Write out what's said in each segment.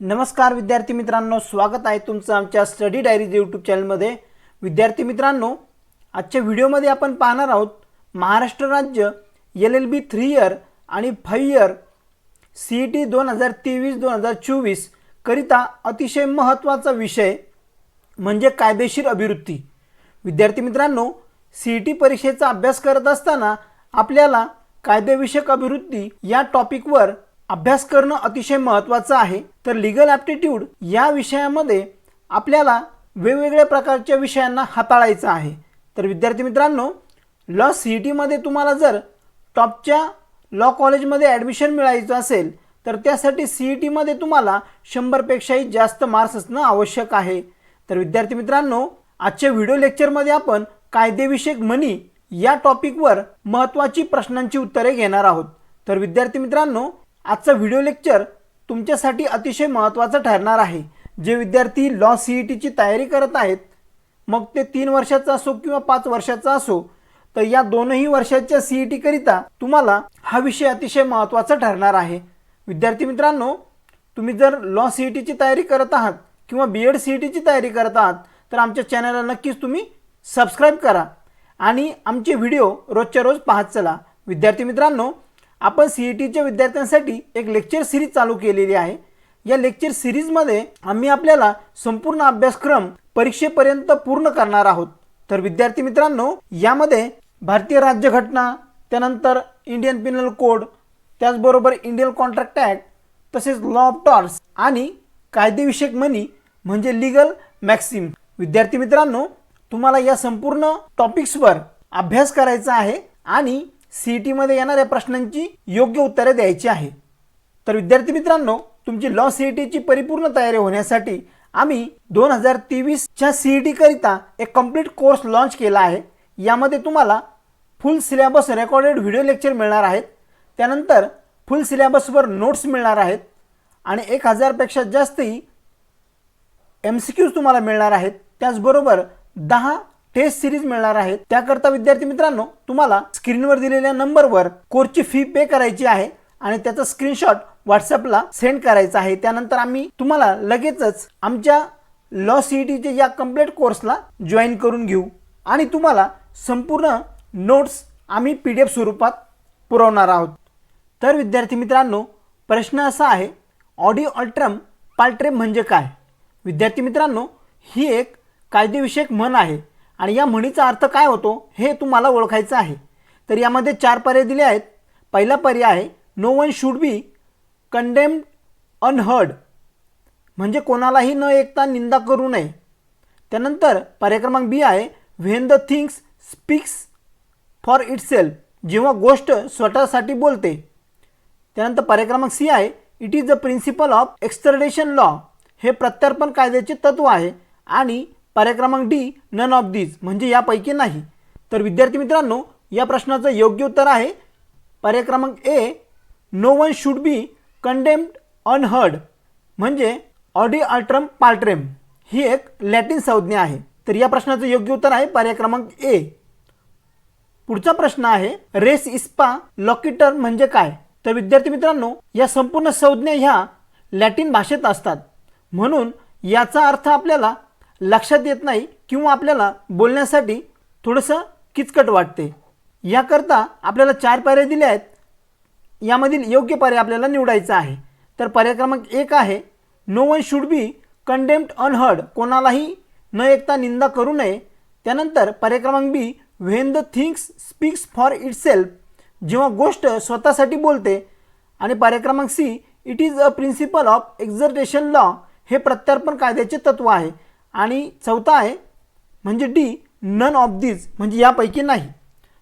नमस्कार विद्यार्थी मित्रांनो, स्वागत आहे तुमचं आमच्या स्टडी डायरीज यूट्यूब चॅनलमध्ये। विद्यार्थी मित्रांनो, आजच्या व्हिडिओमध्ये आपण पाहणार आहोत महाराष्ट्र राज्य LLB 3 इयर आणि 5 इयर CET 2023-2024 करिता अतिशय महत्त्वाचा विषय म्हणजे कायदेशीर अभिवृत्ती। विद्यार्थी मित्रांनो, CET परीक्षेचा अभ्यास करत असताना आपल्याला कायदेविषयक अभिवृत्ती या टॉपिकवर अभ्यास करणं अतिशय महत्त्वाचं आहे। तर लीगल ॲप्टिट्यूड या विषयामध्ये आपल्याला वेगवेगळ्या प्रकारच्या विषयांना हाताळायचं आहे। तर विद्यार्थी मित्रांनो, लॉ CET मध्ये तुम्हाला जर टॉपच्या लॉ कॉलेजमध्ये ॲडमिशन मिळायचं असेल तर त्यासाठी CET मध्ये तुम्हाला 100 पेक्षाही जास्त मार्क्स असणं आवश्यक आहे। तर विद्यार्थी मित्रांनो, आजच्या व्हिडिओ लेक्चरमध्ये आपण कायदेविषयक मनी या टॉपिकवर महत्त्वाची प्रश्नांची उत्तरे घेणार आहोत। तर विद्यार्थी मित्रांनो, आजचा व्हिडिओ लेक्चर तुमच्यासाठी अतिशय महत्त्वाचा ठरणार आहे। जे विद्यार्थी लॉ CET ची तयारी करत आहेत, मग ते 3 वर्षाचा असो किंवा 5 वर्षाचा असो, तर या दोनही वर्षाच्या CET करिता तुम्हाला हा विषय अतिशय महत्त्वाचा ठरणार आहे। विद्यार्थी मित्रांनो, तुम्ही जर लॉ CET ची तयारी करत आहात किंवा BEd CET ची तयारी करत आहात तर आमच्या चॅनलला नक्कीच तुम्ही सबस्क्राइब करा आणि आमचे व्हिडिओ रोजच्या रोज पाहत चला। विद्यार्थी मित्रांनो, आपण CETच्या विद्यार्थ्यांसाठी एक लेक्चर सिरीज चालू केलेली आहे। या लेक्चर सिरीजमध्ये आम्ही आपल्याला संपूर्ण अभ्यासक्रम परीक्षेपर्यंत पूर्ण करणार आहोत। तर विद्यार्थी मित्रांनो, यामध्ये भारतीय राज्यघटना, त्यानंतर इंडियन पिनल कोड, त्याचबरोबर इंडियन कॉन्ट्रॅक्ट ॲक्ट, तसेच लॉ ऑफ टॉर्ट्स आणि कायदेविषयक मनी म्हणजे लीगल मॅक्सिम। विद्यार्थी मित्रांनो, तुम्हाला या संपूर्ण टॉपिक्सवर अभ्यास करायचा आहे आणि CET मध्ये येणाऱ्या प्रश्नांची योग्य उत्तरे द्यायची आहे। तर विद्यार्थी मित्रांनो, तुमची लॉ CET ची परिपूर्ण तयारी होण्यासाठी आम्ही 2023 च्या CET करिता एक कंप्लीट कोर्स लॉन्च केला आहे। यामध्ये तुम्हाला फुल सिलेबस रेकॉर्डेड व्हिडिओ लेक्चर मिळणार आहेत, त्यानंतर फुल सिलेबसवर नोट्स मिळणार आहेत आणि 1000 पेक्षा जास्तही MCQs तुम्हाला मिळणार आहेत। त्याचबरोबर 10 टेस्ट सिरीज मिळणार आहेत। त्याकरता विद्यार्थी मित्रांनो, तुम्हाला स्क्रीनवर दिलेल्या नंबरवर कोर्सची फी पे करायची आहे आणि त्याचा स्क्रीनशॉट व्हॉट्सअपला सेंड करायचा आहे। त्यानंतर आम्ही तुम्हाला लगेचच आमच्या लॉ CETच्या या कंप्लीट कोर्सला जॉईन करून घेऊ आणि तुम्हाला संपूर्ण नोट्स आम्ही PDF स्वरूपात पुरवणार आहोत। तर विद्यार्थी मित्रांनो, प्रश्न असा आहे, ऑडी अल्ट्रम पाल्ट्रेम म्हणजे काय? विद्यार्थी मित्रांनो, ही एक कायदेविषयक म्हण आहे आणि या म्हणीचा अर्थ काय होतो हे तुम्हाला ओळखायचं आहे। तर यामध्ये 4 पर्याय दिले आहेत। पहिला पर्याय आहे, no one should be condemned unheard, म्हणजे कोणालाही न ऐकता निंदा करू नये। त्यानंतर पर्याय क्रमांक B आहे, when the things speaks for itself, जेव्हा गोष्ट स्वतःसाठी बोलते। त्यानंतर पर्याय क्रमांक C आहे, it is the principle of extradition law, हे प्रत्यार्पण कायद्याचे तत्व आहे। आणि पर्याय क्रमांक D, नन ऑफ दीज, म्हणजे यापैकी नाही। तर विद्यार्थी मित्रांनो, या प्रश्नाचं योग्य उत्तर आहे पर्याय क्रमांक A, no one should be condemned unheard, म्हणजे ऑडी अल्ट्रम पाल्ट्रेम ही एक लॅटिन संज्ञा आहे। तर या प्रश्नाचं योग्य उत्तर आहे पर्याय क्रमांक A। पुढचा प्रश्न आहे, रेस इस्पा लॉकिटर म्हणजे काय? तर विद्यार्थी मित्रांनो, या संपूर्ण संज्ञा ह्या लॅटिन भाषेत असतात, म्हणून याचा अर्थ आपल्याला लक्षात येत नाही किंवा आपल्याला बोलण्यासाठी थोडंसं किचकट वाटते। याकरता आपल्याला 4 पर्याय दिले आहेत, यामधील योग्य पर्याय आपल्याला निवडायचा आहे। तर पर्याय क्रमांक 1 आहे, no one should be condemned unheard, कोणालाही न ऐकता निंदा करू नये। त्यानंतर पर्याय क्रमांक B, when the things speaks for itself, जेव्हा गोष्ट स्वतःसाठी बोलते। आणि पर्याय क्रमांक C, it is a principle of extradition law, हे प्रत्यार्पण कायद्याचे तत्व आहे। आणि चौथा आहे म्हणजे D, नन ऑफ दीज, म्हणजे यापैकी नाही।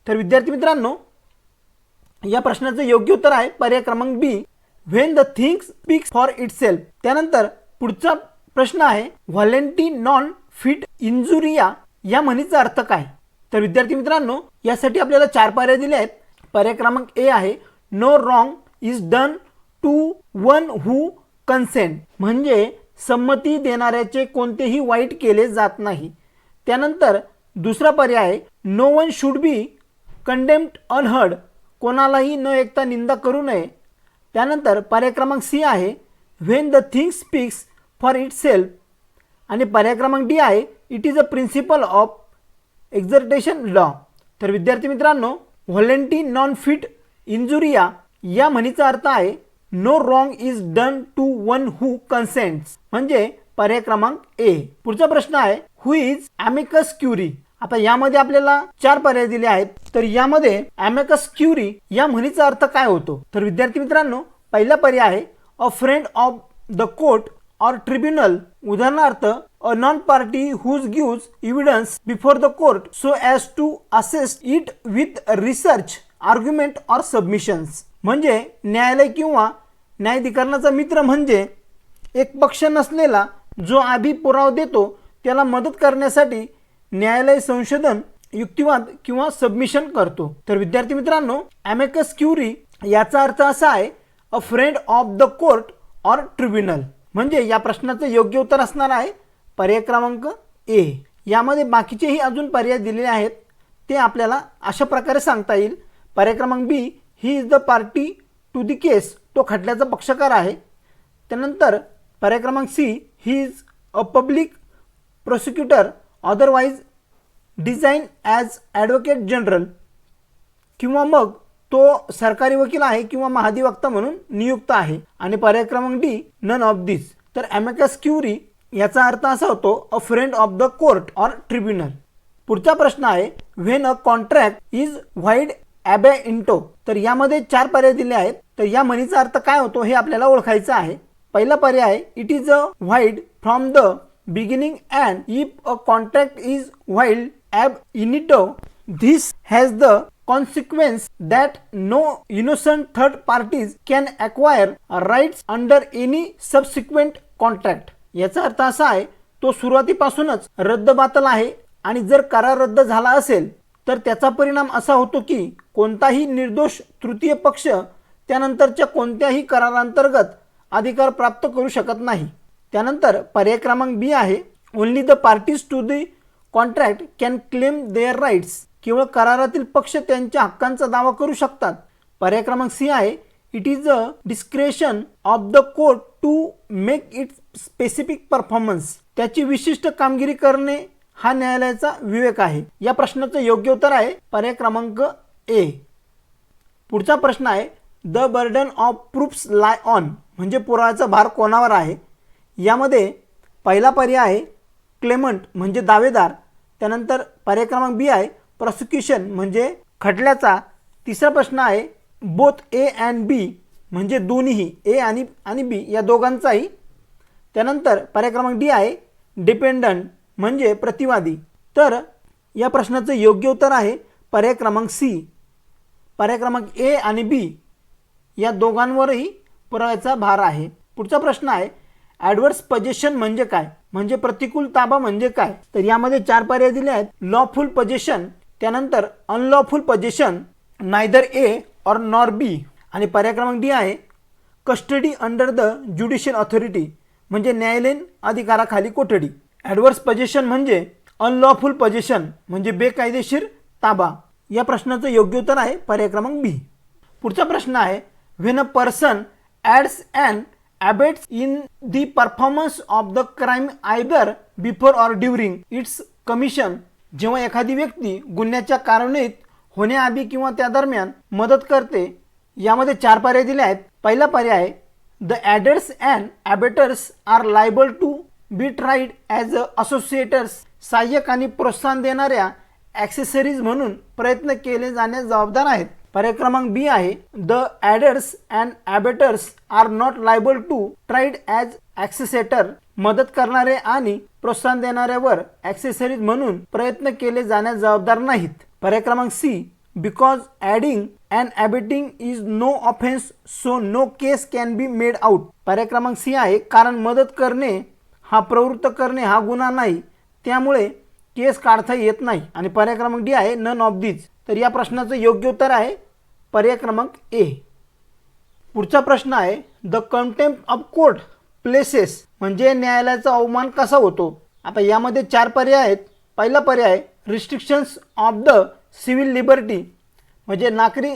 तर विद्यार्थी मित्रांनो, या प्रश्नाचं योग्य उत्तर आहे पर्याय क्रमांक B, when the things speaks for itself. त्यानंतर पुढचा प्रश्न आहे, व्हॉलेंटी नॉन फिट इंजुरिया या म्हणीचा अर्थ काय? तर विद्यार्थी मित्रांनो, यासाठी आपल्याला 4 पर्याय दिले आहेत। पर्याय क्रमांक A आहे, no wrong is done to one who consent, म्हणजे संमती देणाऱ्याचे कोणतेही वाईट केले जात नाही। त्यानंतर दुसरा पर्याय आहे, no one should be condemned unheard, कोणालाही न ऐकता निंदा करू नये। त्यानंतर पर्याय क्रमांक C आहे, when the thing speaks for itself. आणि पर्याय क्रमांक डी आहे it is a principle of extradition law. तर विद्यार्थी मित्रांनो, व्हॉलेंटी नॉन फिट इंजुरिया या म्हणीचा अर्थ आहे no wrong is done to one who consents, म्हणजे पर्याय क्रमांक ए. पुढचा प्रश्न आहे हु इज अमिकस क्युरी. आता यामध्ये आपल्याला 4 पर्याय दिले आहेत. तर यामध्ये अमिकस क्युरी या म्हणीचा अर्थ काय होतो. तर विद्यार्थी मित्रांनो, पहिला पर्याय आहे a friend of the court or tribunal. उदाहरणार्थ a non party whose gives evidence before the court so as to assess it with research argument or submissions. म्हणजे न्यायालय किंवा न्यायाधिकरणाचा मित्र म्हणजे एक पक्ष नसलेला जो आधी पुरावा देतो त्याला मदत करण्यासाठी न्यायालय संशोधन, युक्तिवाद किंवा सबमिशन करतो. तर विद्यार्थी मित्रांनो, अमिकस क्युरी याचा अर्थ असा आहे a friend of the court or tribunal. म्हणजे या प्रश्नाचं योग्य उत्तर असणार आहे पर्याय क्रमांक ए. यामध्ये बाकीचेही अजून पर्याय दिलेले आहेत, ते आपल्याला अशा प्रकारे सांगता येईल. पर्याय क्रमांक B he is the party to the case, तो खटल्याचा पक्षकार आहे. त्यानंतर पर्याय क्रमांक C he is a public prosecutor otherwise design as advocate general, किंवा मग तो सरकारी वकील आहे किंवा महाधिवक्ता म्हणून नियुक्त आहे. आणि पर्याय क्रमांक डी नन ऑफ दिस. तर अमिकस क्युरी याचा अर्थ असा होतो a friend of the court or tribunal. पुढचा प्रश्न आहे when a contract is void ab initio. तर यामध्ये 4 पर्याय दिले आहेत. तर या म्हणीचा अर्थ काय होतो हे आपल्याला ओळखायचं आहे. पहिला पर्याय आहे it is a void from the beginning and if a contract is void ab initio this has the consequence that no innocent third parties can acquire rights under any subsequent contract. याचा अर्थ असा आहे तो सुरुवातीपासूनच रद्दबातल आहे आणि जर करार रद्द झाला असेल तर त्याचा परिणाम असा होतो की कोणताही निर्दोष तृतीय पक्ष त्यानंतरच्या कोणत्याही करारांतर्गत अधिकार प्राप्त करू शकत नाही. त्यानंतर पर्याय क्रमांक बी आहे only the parties to the contract can claim their rights. केवळ करारातील पक्ष त्यांच्या हक्कांचा दावा करू शकतात. पर्याय क्रमांक सी आहे it is a discretion of the court to make it specific performance. त्याची विशिष्ट कामगिरी करणे हा न्यायालयाचा विवेक आहे. या प्रश्नाचं योग्य उत्तर आहे पर्याय क्रमांक ए. पुढचा प्रश्न आहे the burden of proofs lie on, म्हणजे पुराव्याचा भार कोणावर आहे. यामध्ये पहिला पर्याय आहे क्लेमंट म्हणजे दावेदार. त्यानंतर पर्याय क्रमांक बी आहे प्रॉसिक्युशन म्हणजे खटल्याचा. तिसरा प्रश्न आहे बोथ ए अँड बी म्हणजे दोन्हीही ए आणि बी या दोघांचाही. त्यानंतर पर्याय क्रमांक डी आहे डिपेंडंट म्हणजे प्रतिवादी. तर या प्रश्नाचं योग्य उत्तर आहे पर्याय क्रमांक सी. पर्याय क्रमांक ए आणि बी या दोघांवरही पुराव्याचा भार आहे. पुढचा प्रश्न आहे ॲडव्हर्स पोजेशन म्हणजे काय, म्हणजे प्रतिकूल ताबा म्हणजे काय. तर यामध्ये 4 पर्याय दिले आहेत लॉफुल पोजेशन, त्यानंतर अनलॉफुल पोजेशन, नायदर ए और नॉर बी. आणि पर्याय क्रमांक डी आहे custody under the judicial authority म्हणजे न्यायालयीन अधिकाराखाली कोठडी. ॲडव्हर्स पोजेशन म्हणजे अनलॉफुल पोजेशन म्हणजे बेकायदेशीर ताबा. या प्रश्नाचं योग्य उत्तर आहे पर्याय क्रमांक बी. पुढचा प्रश्न आहे when a person ads and abets in the performance of the crime either before or during its commission. जेव्हा एखादी व्यक्ती गुन्ह्याच्या कारवाईत होण्याआधी किंवा त्या दरम्यान मदत करते. यामध्ये 4 पर्याय दिले आहेत. पहिला पर्याय आहे the aiders and abettors are liable to be tried as associators. सहाय्यक आणि प्रोत्साहन देणाऱ्या ॲक्सेसरीज म्हणून प्रयत्न केले जाण्यास जबाबदार आहेत. पर्याय क्रमांक बी आहे the aiders and abettors are not liable to tried as accessory. मदत करणारे आणि प्रोत्साहन देणाऱ्यावर ॲक्सेसरीज म्हणून प्रयत्न केले जाण्यास जबाबदार नाहीत. पर्याय क्रमांक C because aiding and abetting is no offence so no case can be made out. पर्याय क्रमांक सी आहे कारण मदत करणे हा प्रवृत्त करणे हा गुन्हा नाही त्यामुळे केस काढता येत नाही. आणि पर्याय क्रमांक डी आहे नन ऑफ दिस. तर या प्रश्नाचं योग्य उत्तर आहे पर्याय क्रमांक ए. पुढचा प्रश्न आहे the contempt of court places म्हणजे न्यायालयाचा अवमान कसा होतो. आता यामध्ये 4 पर्याय आहेत. पहिला पर्याय restrictions of the civil liberty म्हणजे नागरी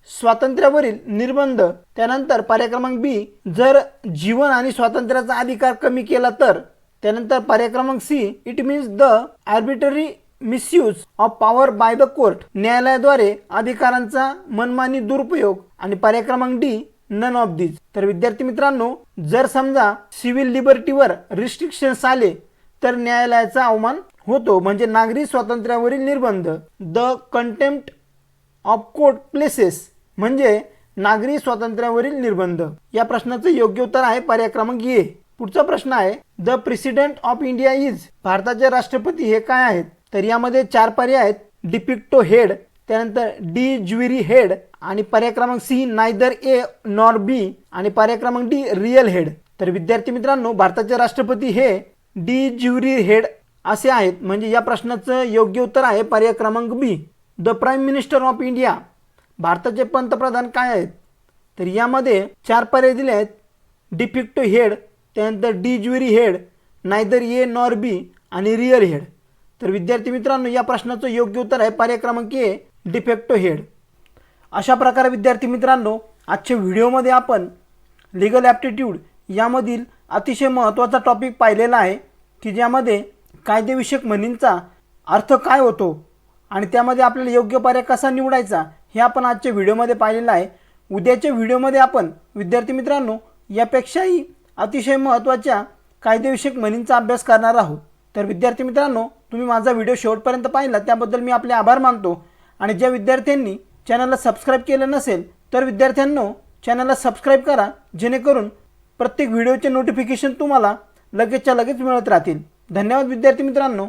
स्वातंत्र्यावरील निर्बंध. त्यानंतर पर्याय क्रमांक बी, जर जीवन आणि स्वातंत्र्याचा अधिकार कमी केला तर. त्यानंतर पर्याय क्रमांक C, it means the arbitrary misuse of power by the court, न्यायालयाद्वारे अधिकारांचा मनमानी दुरुपयोग. आणि पर्याय क्रमांक डी, नन ऑफ दीज. तर विद्यार्थी मित्रांनो, जर समजा सिव्हिल लिबर्टीवर रिस्ट्रिक्शन्स आले तर न्यायालयाचा अवमान होतो, म्हणजे नागरी स्वातंत्र्यावरील निर्बंध. The contempt of court places म्हणजे नागरी स्वातंत्र्यावरील निर्बंध. या प्रश्नाचं योग्य उत्तर आहे पर्याय क्रमांक ए. पुढचा प्रश्न आहे, the president of India is, भारताचे राष्ट्रपती हे काय आहेत? तर यामध्ये 4 पर्याय आहेत. डिपिक्टो हेड, त्यानंतर डी ज्युरी हेड, आणि पर्याय क्रमांक C neither A nor B, आणि पर्याय क्रमांक डी रियल हेड. तर विद्यार्थी मित्रांनो, भारताचे राष्ट्रपती हे डी ज्युरी हेड असे आहेत, म्हणजे या प्रश्नाचं योग्य उत्तर आहे पर्याय क्रमांक B. The prime minister of India, भारताचे पंतप्रधान काय आहेत? तर यामध्ये 4 पर्याय दिले आहेत. डिफिक्टो हेड, त्यानंतर de jure head, neither A nor B, आणि रियल हेड. तर विद्यार्थी मित्रांनो, या प्रश्नाचं योग्य उत्तर आहे पर्याय क्रमांक ए, डिफेक्टो हेड. अशा प्रकारे विद्यार्थी मित्रांनो, आजच्या व्हिडिओमध्ये आपण लीगल ॲप्टिट्यूड यामधील अतिशय महत्त्वाचा टॉपिक पाहिलेला आहे, की ज्यामध्ये कायदेविषयक म्हणींचा अर्थ काय होतो आणि त्यामध्ये आपल्याला योग्य पर्याय कसा निवडायचा हे आपण आजच्या व्हिडिओमध्ये पाहिलेलं आहे. उद्याच्या व्हिडिओमध्ये आपण विद्यार्थी मित्रांनो यापेक्षाही अतिशय महत्त्वाच्या कायदेविषयक म्हणींचा अभ्यास करणार आहोत. तर विद्यार्थी मित्रांनो, तुम्ही माझा व्हिडिओ शेवटपर्यंत पाहिला त्याबद्दल मी आपले आभार मानतो. आणि ज्या विद्यार्थ्यांनी चॅनलला सबस्क्राईब केलं नसेल तर विद्यार्थ्यांनो चॅनलला सबस्क्राईब करा, जेणेकरून प्रत्येक व्हिडिओचे नोटिफिकेशन तुम्हाला लगेचच्या लगेच मिळत राहतील. धन्यवाद विद्यार्थी मित्रांनो.